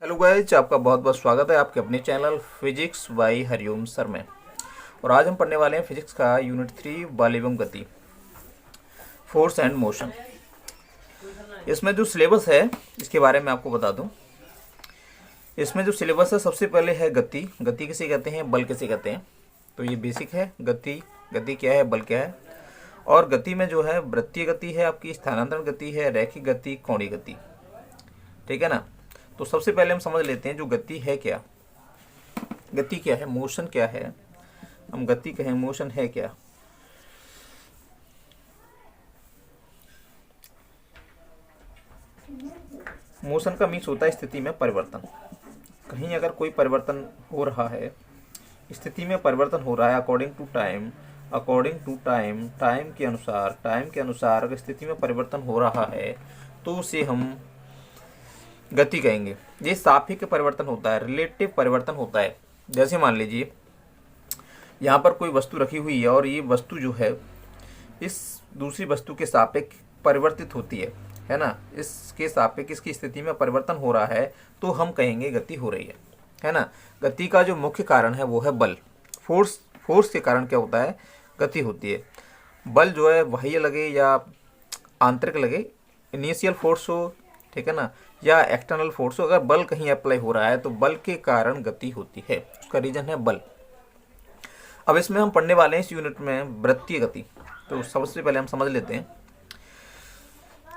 Hello guys, आपका बहुत बहुत स्वागत है आपके अपने channel physics by Hariom sir में। और आज हम पढ़ने वाले हैं फिजिक्स का यूनिट 3 बल एवं गति, फोर्स एंड मोशन। इसमें जो सिलेबस है इसके बारे में आपको बता दूं। इसमें जो सिलेबस है सबसे पहले है गति। गति किसे कहते हैं, बल किसे कहते हैं, तो ये बेसिक है। गति गति क्या है, बल क्या है। और गति में जो है वृत्तीय गति है, आपकी स्थानांतरण गति है, रैखिक गति, कोणीय गति। ठीक है ना। तो सबसे पहले हम समझ लेते हैं जो गति है क्या। गति क्या है, मोशन क्या है। हम गति कहें, मोशन है क्या। मोशन का मीन्स होता है स्थिति में परिवर्तन। कहीं अगर कोई परिवर्तन हो रहा है, स्थिति में परिवर्तन हो रहा है अकॉर्डिंग टू टाइम, टाइम के अनुसार अगर स्थिति में परिवर्तन हो रहा है तो उसे हम गति कहेंगे। ये सापेक्ष परिवर्तन होता है, रिलेटिव परिवर्तन होता है। जैसे मान लीजिए यहाँ पर कोई वस्तु रखी हुई है और ये वस्तु जो है इस दूसरी वस्तु के सापेक्ष परिवर्तित होती है ना। इसके सापेक्ष इसकी स्थिति में परिवर्तन हो रहा है तो हम कहेंगे गति हो रही है ना। गति का जो मुख्य कारण है वो है बल। फोर्स के कारण क्या होता है, गति होती है। बल जो है बाह्य लगे या आंतरिक लगे, इनिशियल फोर्स हो, ठीक है ना, या एक्सटर्नल फोर्स हो, अगर बल कहीं अप्लाई हो रहा है तो बल के कारण गति होती है। उसका रीजन है बल। अब इसमें हम पढ़ने वाले हैं इस यूनिट में वृत्तीय गति। तो सबसे पहले हम समझ लेते हैं।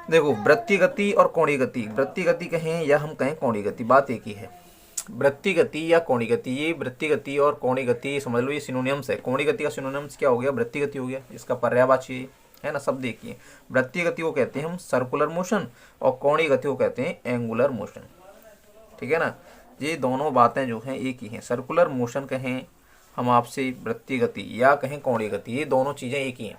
देखो, वृत्तीय गति और कोणीय गति, वृत्तीय गति कहें या हम कहें कोणीय गति, बात एक ही है। वृत्तीय गति या कोणीय गति, ये वृत्तीय गति और कोणीय गति समझ लो, ये सिनोनिम्स है। कोणीय गति का सिनोनिम्स क्या हो गया, वृत्तीय गति हो गया। इसका पर्यायवाची है ना, सब देखिए। वृत्तीय गति को कहते हैं हम सर्कुलर मोशन और कोणीय गति को कहते हैं एंगुलर मोशन। ठीक है ना। ये दोनों बातें जो हैं एक ही हैं। सर्कुलर मोशन कहें हम आपसे वृत्तीय गति या कहें कोणीय गति, ये दोनों चीजें एक ही हैं।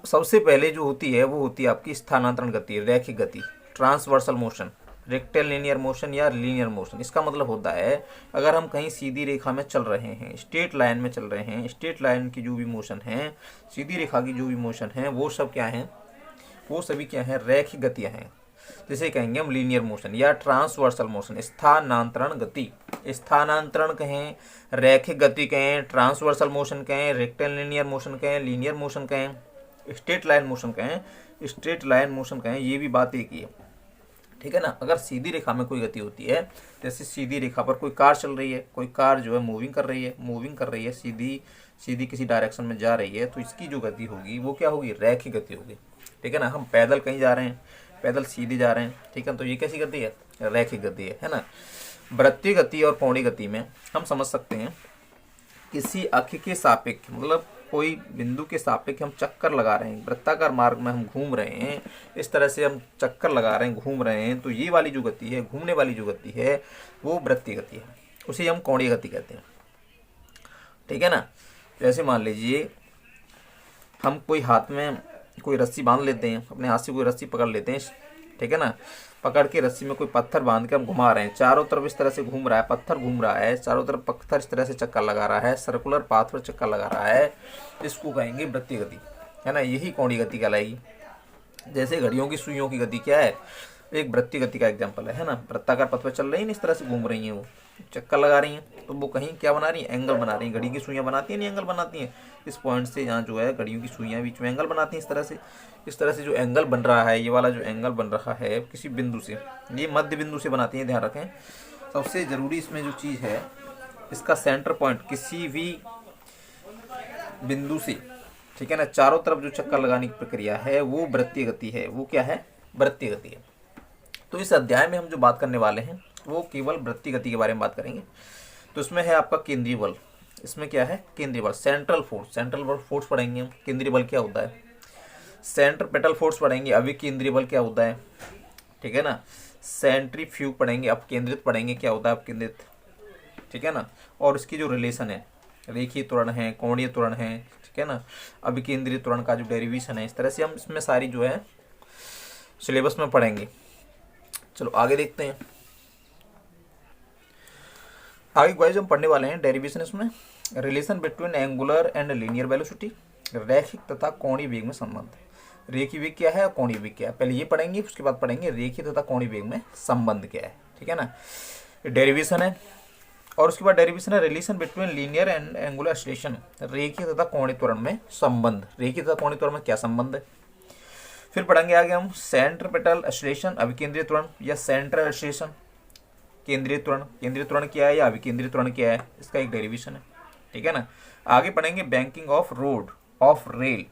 सबसे पहले जो होती है वो होती है आपकी स्थानांतरण गति, रैखिक गति, transversal motion, rectal linear motion या लीनियर मोशन। इसका मतलब होता है अगर हम कहीं सीधी रेखा में चल रहे हैं, स्ट्रेट लाइन में चल रहे हैं, स्ट्रेट लाइन की जो भी मोशन है, सीधी रेखा की जो भी मोशन है, वो सब क्या है, वो सभी क्या है, रैखिक गतियां हैं। जिसे कहेंगे हम लीनियर मोशन या ट्रांसवर्सल मोशन, स्थानांतरण गति। स्थानांतरण कहें, रैखिक गति कहें, ट्रांसवर्सल मोशन कहें, रेक्टल लीनियर मोशन कहें, लीनियर मोशन कहें, स्ट्रेट लाइन मोशन कहें, स्ट्रेट लाइन मोशन कहें, ये भी बात एक ही है। ठीक है ना। अगर सीधी रेखा में कोई गति होती है, जैसे सीधी रेखा पर कोई कार चल रही है, कोई कार जो है मूविंग कर रही है, सीधी किसी डायरेक्शन में जा रही है, तो इसकी जो गति होगी वो क्या होगी, रैखिक गति होगी। ठीक है ना। हम पैदल कहीं जा रहे हैं, पैदल सीधे जा रहे हैं, ठीक है, तो ये कैसी गति है, रैखिक गति है ना। वृत्तीय गति और कोणीय गति में हम समझ सकते हैं किसी अक्ष के सापेक्ष, मतलब कोई बिंदु के सापेक्ष हम चक्कर लगा रहे हैं, वृत्ताकार मार्ग में हम घूम रहे हैं, इस तरह से हम चक्कर लगा रहे हैं, घूम रहे हैं, तो ये वाली जो गति है, घूमने वाली जो गति है, वो वृत्तीय गति है। उसे हम कोणीय गति कहते हैं। ठीक है ना। जैसे मान लीजिए हम कोई हाथ में कोई रस्सी बांध लेते हैं, अपने हाथ से कोई रस्सी पकड़ लेते हैं, ठीक है ना, पकड़ के रस्सी में कोई पत्थर बांध के हम घुमा रहे हैं, चारों तरफ इस तरह से घूम रहा है, पत्थर घूम रहा है, चारों तरफ पत्थर इस तरह से चक्कर लगा रहा है, सर्कुलर पाथ पर चक्कर लगा रहा है, इसको कहेंगे वृत्तीय गति, है ना। यही कोणीय गति कहलाएगी। जैसे घड़ियों की सुइयों की गति क्या है, एक वृत्तीय गति का एग्जाम्पल है ना। वृत्ताकार पथ पर चल रही है, इस तरह से घूम रही है, वो चक्कर लगा रही हैं, तो वो कहीं क्या बना रही है, एंगल बना रही है। घड़ी की सुइयां बनाती हैं, नहीं एंगल बनाती हैं। इस पॉइंट से यहाँ जो है घड़ियों की सुइयां बीच में एंगल बनाती हैं, इस तरह से जो एंगल बन रहा है, ये वाला जो एंगल बन रहा है किसी बिंदु से, ये मध्य बिंदु से बनाती है, ध्यान रखें। सबसे जरूरी इसमें जो चीज़ है, इसका सेंटर पॉइंट किसी भी बिंदु से, ठीक है ना, चारों तरफ जो चक्कर लगाने की प्रक्रिया है वो वृत्तीय गति है। वो क्या है, वृत्तीय गति है। तो इस अध्याय में हम जो बात करने वाले हैं वो केवल वृत्तीय गति के बारे में बात करेंगे। तो इसमें है आपका केंद्रीय बल। इसमें क्या है, केंद्रीय बल, सेंट्रल फोर्स पढ़ेंगे हम। केंद्रीय बल क्या होता है, सेंट्रीपेटल फोर्स पढ़ेंगे। अभिकेंद्रीय बल क्या होता है, ठीक है ना। सेंट्रीफ्यूग पढ़ेंगे, अपकेंद्रित पढ़ेंगे, क्या होता है अपकेंद्रित, ठीक है ना। और इसकी जो रिलेशन है, रेखीय त्वरण है, कोणीय त्वरण है, ठीक है ना। अभिकेंद्रीय त्वरण का जो डेरिवेशन है, इस तरह से हम इसमें सारी जो है सिलेबस में पढ़ेंगे। चलो आगे देखते हैं। आगे गाइस हम पढ़ने वाले हैं डेरिवेशन। इसमें relation between angular and linear velocity, रैखिक तथा कोणीय वेग में संबंध। रेखीय वेग क्या है और कोणीय वेग क्या है, पहले ये पढ़ेंगे, उसके बाद पढ़ेंगे रेखीय तथा कोणीय वेग में संबंध क्या है। ठीक है ना, डेरिवेशन है। और उसके बाद डेरिवेशन है relation between linear and angular acceleration, रेखीय तथा कोणीय त्वरण में संबंध। रेखीय तथा कोणीय त्वरण में क्या संबंध है। फिर पढ़ेंगे आगे हम सेंट्रिपेटल एक्सीलरेशन, अभिकेंद्रीय त्वरण या सेंट्रल एक्सीलरेशन, केंद्रीय त्वरण। केंद्रीय त्वरण क्या है या अभिकेंद्रीय त्वरण क्या है, इसका एक डेरिवेशन है, ठीक है ना। आगे पढ़ेंगे banking of road of rail,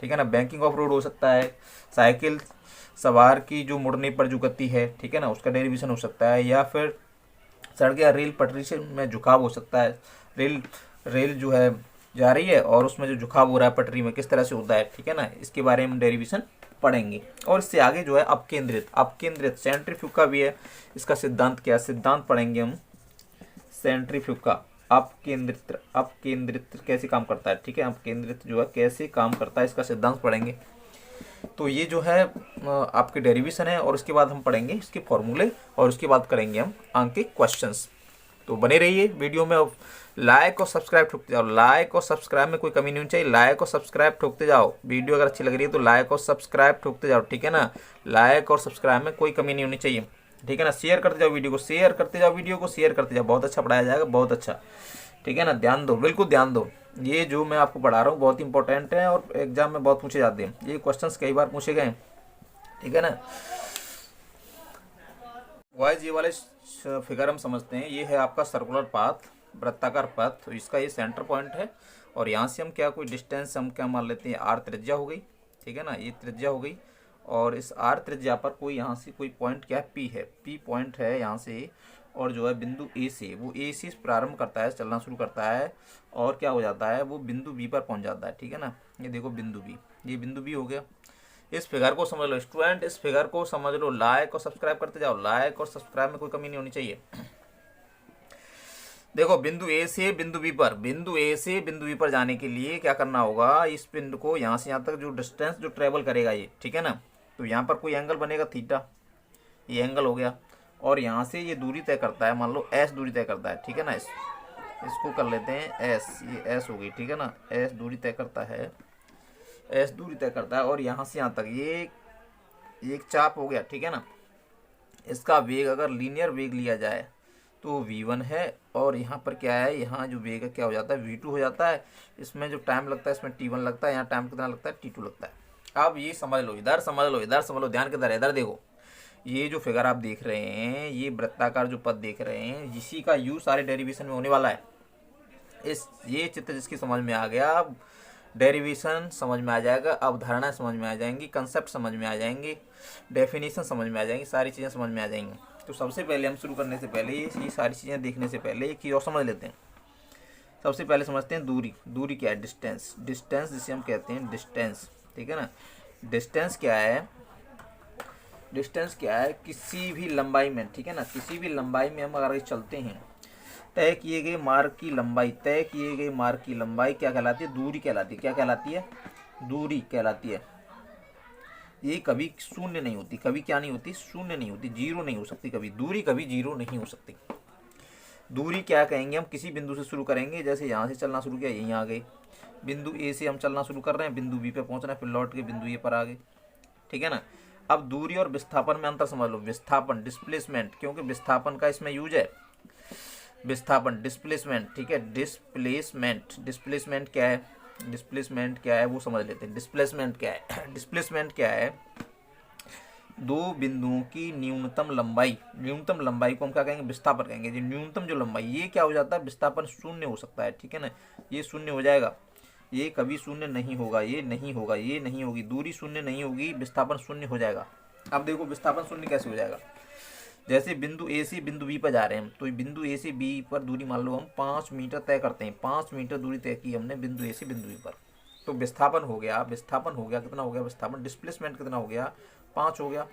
ठीक है ना। बैंकिंग ऑफ रोड हो सकता है साइकिल सवार की जो मुड़ने पर जो गति है, ठीक है ना, उसका डेरिवेशन हो सकता है। या फिर सड़क या रेल पटरी से में झुकाव हो सकता है, रेल जो है जा रही है और उसमें जो झुकाव हो रहा है पटरी में किस तरह से होता है, ठीक है ना, इसके बारे में डेरिवेशन पढ़ेंगे। और इससे आगे जो है अपकेंद्रित सेंट्रीफ्यूगा भी है, इसका सिद्धांत क्या है, सिद्धांत पढ़ेंगे हम सेंट्रीफ्यूगा, अपकेंद्रित कैसे काम करता है, ठीक है, अपकेंद्रित जो है कैसे काम करता है, इसका सिद्धांत पढ़ेंगे। तो ये जो है आपके डेरिवेशन है। और उसके बाद हम पढ़ेंगे इसके फॉर्मूले और उसके बाद करेंगे हम आंक के क्वेश्चंस। तो बने रहिए वीडियो में। लाइक और सब्सक्राइब ठोकते जाओ, लाइक और सब्सक्राइब में कोई कमी नहीं होनी चाहिए, लाइक और सब्सक्राइब ठोकते जाओ। वीडियो अगर अच्छी लग रही है तो लाइक और सब्सक्राइब ठोकते जाओ, ठीक है ना, लाइक और सब्सक्राइब में कोई कमी नहीं होनी चाहिए, ठीक है ना। शेयर करते जाओ वीडियो को, शेयर करते जाओ वीडियो को, शेयर करते जाओ, बहुत अच्छा पढ़ाया जाएगा, बहुत अच्छा, ठीक है ना। ध्यान दो, बिल्कुल ध्यान दो, ये जो मैं आपको पढ़ा रहा हूँ बहुत इंपॉर्टेंट है और एग्जाम में बहुत पूछे जाते हैं, ये क्वेश्चंस कई बार पूछे गए, ठीक है ना। वाइज ये वाले फिगर हम समझते हैं, ये है आपका सर्कुलर पाथ, वृत्ताकार पथ, तो इसका ये सेंटर पॉइंट है। और यहाँ से हम क्या कोई डिस्टेंस हम क्या मान लेते हैं, आर त्रिज्या हो गई, ठीक है ना, ये त्रिज्या हो गई। और इस आर त्रिज्या पर कोई यहाँ से कोई पॉइंट क्या है, पी है, पी पॉइंट है यहाँ से। और जो है बिंदु ए से, वो ए से प्रारंभ करता है, चलना शुरू करता है और क्या हो जाता है, वो बिंदु बी पर पहुँच जाता है, ठीक है ना। ये देखो बिंदु बी, ये बिंदु बी हो गया। इस फिगर को समझ लो स्टूडेंट, इस फिगर को समझ लो, लाइक और सब्सक्राइब करते जाओ, लाइक और सब्सक्राइब में कोई कमी नहीं होनी चाहिए। देखो बिंदु ए से बिंदु बी पर, बिंदु ए से बिंदु बी पर जाने के लिए क्या करना होगा, इस बिंदु को यहाँ से यहाँ तक जो डिस्टेंस जो ट्रेवल करेगा ये, ठीक है ना, तो यहाँ पर कोई एंगल बनेगा थीटा, ये एंगल हो गया। और यहाँ से ये दूरी तय करता है, मान लो एस दूरी तय करता है, ठीक है ना, इसको कर लेते हैं एस, ये एस हो गई, ठीक है ना, एस दूरी तय करता है, एस दूरी तय करता है। और यहाँ से यहाँ तक ये एक चाप हो गया, ठीक है ना। इसका वेग अगर लीनियर वेग लिया जाए तो v1 है। और यहाँ पर क्या है, यहाँ जो वेग है क्या हो जाता है, v2 हो जाता है। इसमें जो टाइम लगता है इसमें t1 लगता है, यहाँ टाइम कितना लगता है, t2 लगता है। अब ये समझ लो, इधर समझ लो, इधर समझ लो, ध्यान किधर है, इधर देखो, ये जो फिगर आप देख रहे हैं, ये वृत्ताकार जो पथ देख रहे हैं, इसी का u सारे डेरिवेशन में होने वाला है। ये चित्र जिसकी समझ में आ गया, डेरिवेशन समझ में आ जाएगा, अवधारणा समझ में आ जाएंगी, कंसेप्ट समझ में आ जाएंगे, डेफिनेशन समझ में आ जाएंगी, सारी चीज़ें समझ में आ जाएंगी। तो सबसे पहले हम शुरू करने से पहले ये सारी चीज़ें देखने से पहले एक चीज़ और समझ लेते हैं। सबसे पहले समझते हैं दूरी। दूरी क्या है, डिस्टेंस, डिस्टेंस जिसे हम कहते हैं डिस्टेंस, ठीक है ना। डिस्टेंस क्या है, डिस्टेंस क्या है, किसी भी लंबाई में, ठीक है ना, किसी भी लंबाई में हम अगर चलते हैं, तय किए गए मार्ग की लंबाई, तय किए गए मार्ग की लंबाई क्या कहलाती है, दूरी कहलाती है। क्या कहलाती है, दूरी कहलाती है। ये कभी शून्य नहीं होती, कभी क्या नहीं होती, शून्य नहीं होती, जीरो नहीं हो सकती कभी, दूरी कभी जीरो नहीं हो सकती। दूरी क्या कहेंगे, हम किसी बिंदु से शुरू करेंगे, जैसे यहाँ से चलना शुरू किया, यहीं आ गए, बिंदु ए से हम चलना शुरू कर रहे हैं, बिंदु बी पे पहुँचना है, फिर लौट के बिंदु ए पर आ गए, ठीक है ना। अब दूरी और विस्थापन में अंतर समझ लो। विस्थापन डिस्प्लेसमेंट, क्योंकि विस्थापन का इसमें यूज है, विस्थापन डिस्प्लेसमेंट, ठीक है, डिस्प्लेसमेंट, डिस्प्लेसमेंट क्या है, डिस्प्लेसमेंट क्या है वो समझ लेते हैं। डिस्प्लेसमेंट क्या है, डिस्प्लेसमेंट क्या है, दो बिंदुओं की न्यूनतम लंबाई, न्यूनतम लंबाई को हम क्या कहेंगे, विस्थापन कहेंगे। जो न्यूनतम जो लंबाई, ये क्या हो जाता है, विस्थापन शून्य हो सकता है, ठीक है ना, ये शून्य हो जाएगा, ये कभी शून्य नहीं होगा, ये नहीं होगा, ये नहीं होगी, दूरी शून्य नहीं होगी, विस्थापन शून्य हो जाएगा। अब देखो विस्थापन शून्य कैसे हो जाएगा, जैसे बिंदु ए से बिंदु बी पर जा रहे हैं, तो बिंदु ए से बी पर दूरी मान लो हम 5 मीटर तय करते हैं, 5 मीटर दूरी तय की हमने बिंदु ए से बिंदु बी पर, तो विस्थापन हो गया, विस्थापन हो गया, कितना हो गया विस्थापन, डिस्प्लेसमेंट कितना हो गया, 5 हो गया,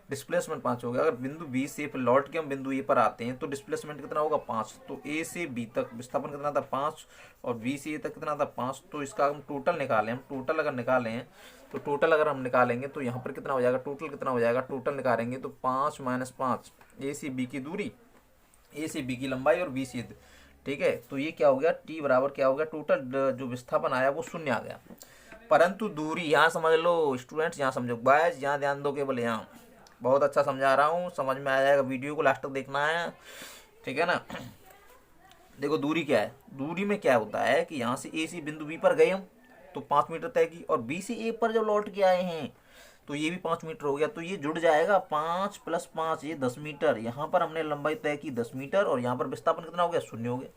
डिस्प्लेसमेंट 5 हो गया। अगर बिंदु बी से फिर लौट के हम बिंदु ए पर आते हैं तो डिस्प्लेसमेंट कितना होगा, 5। तो ए से बी तक विस्थापन कितना था, 5, और बी से ए तक कितना था, 5। तो इसका हम टोटल निकालें, हम टोटल अगर निकालें तो टोटल अगर हम निकालेंगे तो यहाँ पर कितना हो जाएगा, टोटल कितना हो जाएगा, टोटल निकालेंगे तो 5 - 5, ए से बी की दूरी, ए से बी की लंबाई और बी से, ठीक है। तो ये क्या हो गया, टी बराबर क्या हो गया, टोटल जो विस्थापन आया वो शून्य आ गया। परंतु दूरी यहाँ समझ लो स्टूडेंट्स, यहाँ समझो बॉयज, यहाँ ध्यान दो, केवल यहाँ बहुत अच्छा समझा रहा हूँ, समझ में आ जाएगा, वीडियो को लास्ट तक देखना है, ठीक है ना। देखो दूरी क्या है, दूरी में क्या होता है कि यहाँ से ए सी बिंदु बी पर गए हम तो 5 मीटर तय की, और बी से ए पर जब लौट के आए हैं तो ये भी 5 मीटर हो गया, तो ये जुड़ जाएगा 5 + 5 ये 10 मीटर। यहाँ पर हमने लंबाई तय की 10 मीटर और यहाँ पर विस्थापन कितना हो गया, 0 हो गया।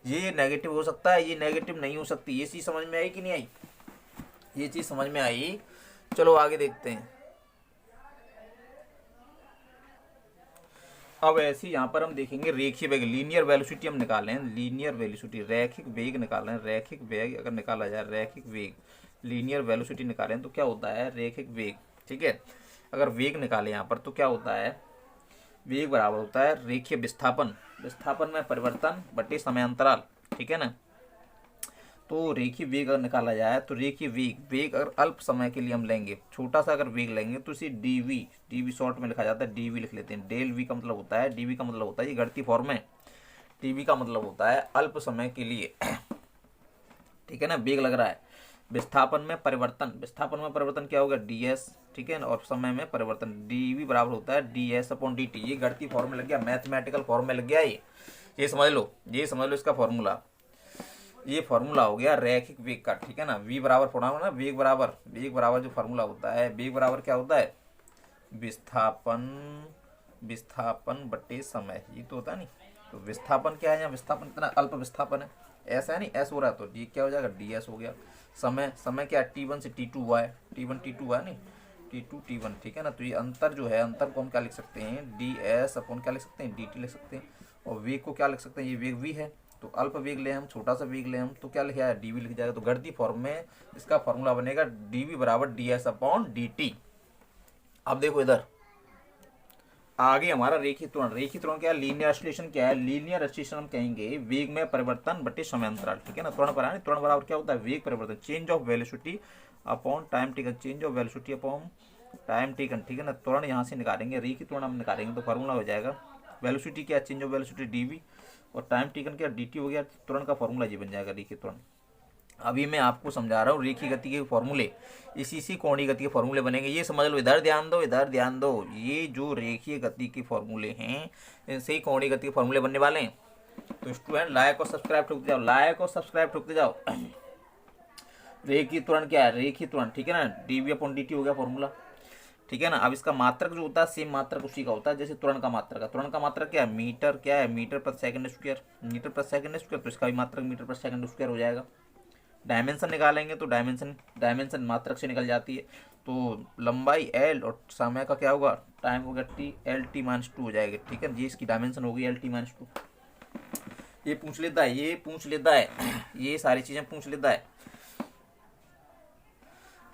ये नेगेटिव हो सकता है, ये नेगेटिव नहीं हो सकती। ये चीज़ समझ में आई कि नहीं आई, ये चीज़ समझ में आई। चलो आगे देखते हैं। अब ऐसे यहाँ पर हम देखेंगे रेखीय वेग, लीनियर वेलोसिटी हम निकालें, लीनियर वेलोसिटी, रैखिक वेग निकालें, रैखिक वेग अगर निकाला जाए, रैखिक वेग, लीनियर वेलोसिटी निकालें तो क्या होता है, रैखिक वेग, ठीक है। अगर वेग निकालें यहाँ पर तो क्या होता है, वेग बराबर होता है रेखीय विस्थापन, विस्थापन में परिवर्तन बटे समय अंतराल, ठीक है ना। तो रेखीय वेग अगर निकाला जाए तो रेखीय वेग, वेग अगर अल्प समय के लिए हम लेंगे, छोटा सा अगर वेग लेंगे तो इसे डीवी, डीवी शॉर्ट में लिखा जाता है, डीवी लिख लेते हैं। डेल वी का मतलब होता है, डीवी का मतलब होता है, ये गणितीय फॉर्म है, टीवी का मतलब होता है अल्प समय के लिए, ठीक है ना। वेग लग रहा है, विस्थापन में परिवर्तन, विस्थापन में परिवर्तन क्या होगा, डी एस, ठीक है ना, और समय में परिवर्तन डीवी बराबर होता है D S upon D T. ये गणितीय फॉर्म में लग गया, मैथमेटिकल फॉर्म में लग गया, ये समझ लो, ये समझ लो इसका फॉर्मूला, ये फार्मूला हो गया रैखिक वेग का, ठीक है ना। वी बराबर फोड़ा ना, वेग बराबर जो फार्मूला होता है, वेग बराबर क्या होता है, विस्थापन, विस्थापन बटे समय, ये तो होता है नहीं। तो विस्थापन क्या है, यहाँ विस्थापन कितना अल्प विस्थापन है, ऐसा है नहीं, एस हो रहा है तो डी क्या हो जाएगा, डी एस हो गया। समय, समय क्या T1 से T2 हुआ है, T1 T2 हुआ है नहीं, T2 T1, ठीक है ना। तो ये अंतर जो है, अंतर को हम क्या लिख सकते हैं, डी एस अपॉन क्या लिख सकते हैं, डी टी लिख सकते हैं। और वेग को क्या लिख सकते हैं, ये वेग वी है, तो अल्प वेग ले हम, छोटा सा वेग ले हम, तो क्या लिखा है, डीवी लिख जाएगा। तो गणितीय फॉर्म में इसका फॉर्मूला बनेगा डीवी बराबर D S upon D T. अब देखो इधर आगे हमारा रेखीय त्वरण, रेखीय त्वरण क्या है, लीनियर एक्सीलरेशन क्या है, लीनियर एक्सीलरेशन हम कहेंगे वेग में परिवर्तन बटे समय अंतराल, ठीक है ना। त्वरण पर आने, त्वरण बराबर क्या होता है, वेग परिवर्तन, change of velocity upon time taken, change of velocity upon time taken, ठीक है ना। त्वरण यहाँ से निकालेंगे, रेखीय त्वरण हम निकालेंगे तो फार्मूला हो जाएगा, वेलोसिटी क्या, चेंज ऑफ वेलोसिटी डीवी, और टाइम टेकन क्या, डी टी हो गया। त्वरण का फॉर्मूला ये बन जाएगा रेखीय त्वरण। अभी मैं आपको समझा रहा हूँ रेखीय गति के फॉर्मूले, इसी कोणीय गति के फॉर्मूले बनेंगे, ये समझ लो। इधर ध्यान दो, इधर ध्यान दो, ये जो रेखीय गति के फॉर्मूले हैं इनसे ही कोणीय गति के फॉर्मूले बनने वाले हैं। तो स्टूडेंट लाइक और सब्सक्राइब ठोकते जाओ, लाइक और सब्सक्राइब ठोकते जाओ। रेखीय त्वरण क्या है, रेखीय त्वरण, ठीक है ना, डीवी अपॉन डी टी हो गया फॉर्मूला, ठीक है ना। अब इसका मात्रक जो होता है सेम मात्रक उसी का होता है जैसे त्वरण का मात्रक है। त्वरण का मात्रक क्या है, मीटर, क्या है, मीटर प्रति सेकंड स्क्वायर, मीटर प्रति सेकंड स्क्वायर, तो इसका भी मात्रक मीटर प्रति सेकंड स्क्वायर हो जाएगा। डायमेंशन निकालेंगे तो डायमेंशन मात्रक से निकल जाती है। तो लंबाई एल और समय का क्या होगा, टाइम होगा टी, एल टी माइनस 2 हो जाएगा, ठीक है। ये इसकी डायमेंशन होगी एल टी माइनस 2। ये पूछ लेता है, ये पूछ लेता है, ये सारी चीजें पूछ लेता है।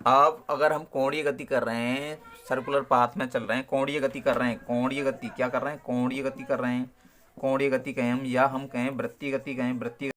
अब अगर हम कोणीय गति कर रहे हैं, सर्कुलर पाथ में चल रहे हैं, कोणीय गति कर रहे हैं, कोणीय गति क्या कर रहे हैं, कोणीय गति कर रहे हैं, कोणीय गति कहें हम, या हम कहें वृत्तीय गति कहें, वृत्तीय